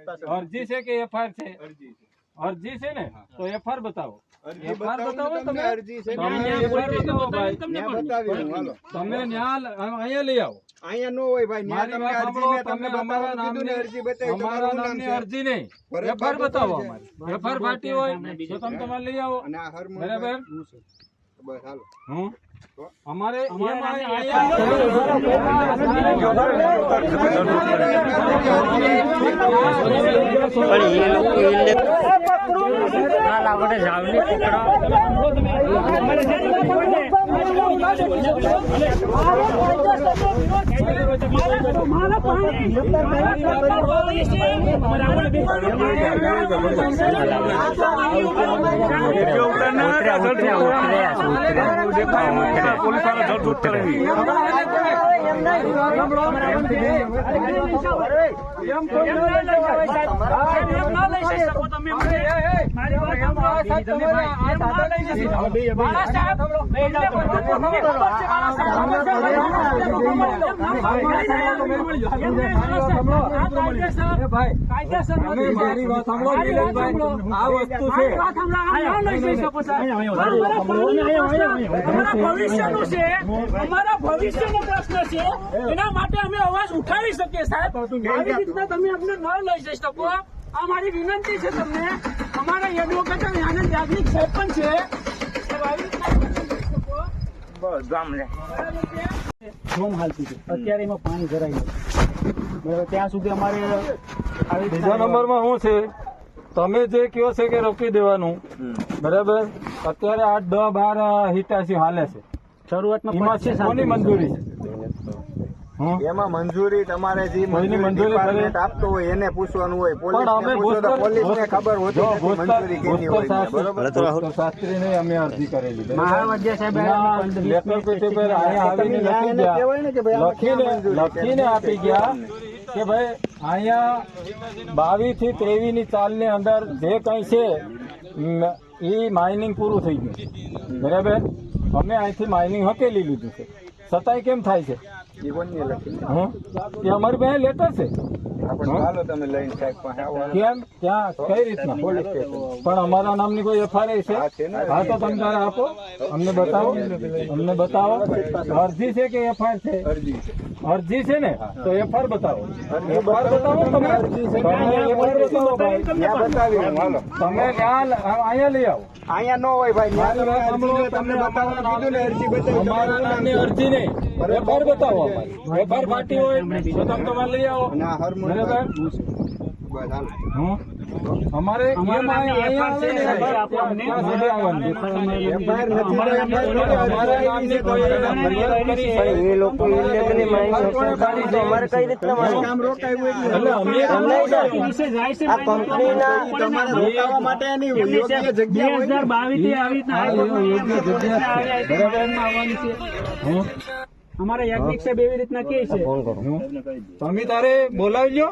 અરજી છે કે એફઆઈઆર છે? અરજી છે ને, તો એફઆઈઆર બતાવો. એફઆઈઆર બતાવો તમે. તમે ન્યા અહીંયા લઈ આવો. અહીંયા નો હોય ભાઈ. મારી વાત સાંભળો. તમે અમારા નામની અરજી નહીં, એફઆઈઆર બતાવો. અમારી એફઆઈઆર ફાટી હોય તો તમે તમારે લઈ આવો. બરાબર. અમારે અમારા ભવિષ્યનો પ્રશ્ન છે, એના માટે અમે અવાજ ઉઠાવી શકીએ સાહેબ. આવી રીતના તમે અમને ન લઈ જઈ શકો. આ મારી વિનંતી છે તમને. અમારા એડવોકેટ આનંદ યાજ્ઞિક સાહેબ પણ છે. અત્યારે એમાં પાણી ભરાય બરાબર. ત્યાં સુધી અમારે બીજા નંબરમાં શું છે, તમે જે કહો છે કે રોકી દેવાનું, બરાબર. અત્યારે 8, 10, 12 હિટાચી હાલે છે. શરૂઆતમાં કોની મંજૂરી છે? એમાં મંજૂરી તમારે જે મંજૂરી આપતો હોય એને પૂછવાનું હોય. પોલીસને ખબર હોતી મંજૂરી કેની હોય. બરોબર. શાસ્ત્રી ને અમે અરજી કરેલી લખીને આપી ગયા કે ભાઈ અહીંયા 22 થી 23 ની ચાલ ની અંદર જે કઈ છે એ માઇનિંગ પૂરું થઈ ગયું. બરાબર. અમે અહીંથી માઇનિંગ હકેલી લીધું છે, છતાંય કેમ થાય છે? એ અમારી પાસે લેટર છે. કેમ? ક્યાં? કઈ રીતના? પણ અમારા નામની કોઈ એફઆઈઆર છે? હા, તો તમે તારે આપો, અમને બતાવો. અમને બતાવો. અરજી છે કે એફઆઈઆર છે? અરજી છે ને, તો એફઆઈઆર બતાવો. એફઆઈઆર બતાવો. તમે એફઆઈઆર બતાવો ભાઈ. તમે અહીંયા લઈ આવો. અહીંયા નો હોય ભાઈ. અમારા નામની અરજી નહીં, એફઆઈઆર બતાવો. એફઆઈઆર ફાટી હોય તો તમે તમારે લઈ આવો. બરાબર. અમારે અમારા યાજ્ઞિક સાહેબ એવી રીતના કે છે. તમે તારે બોલાવી લો.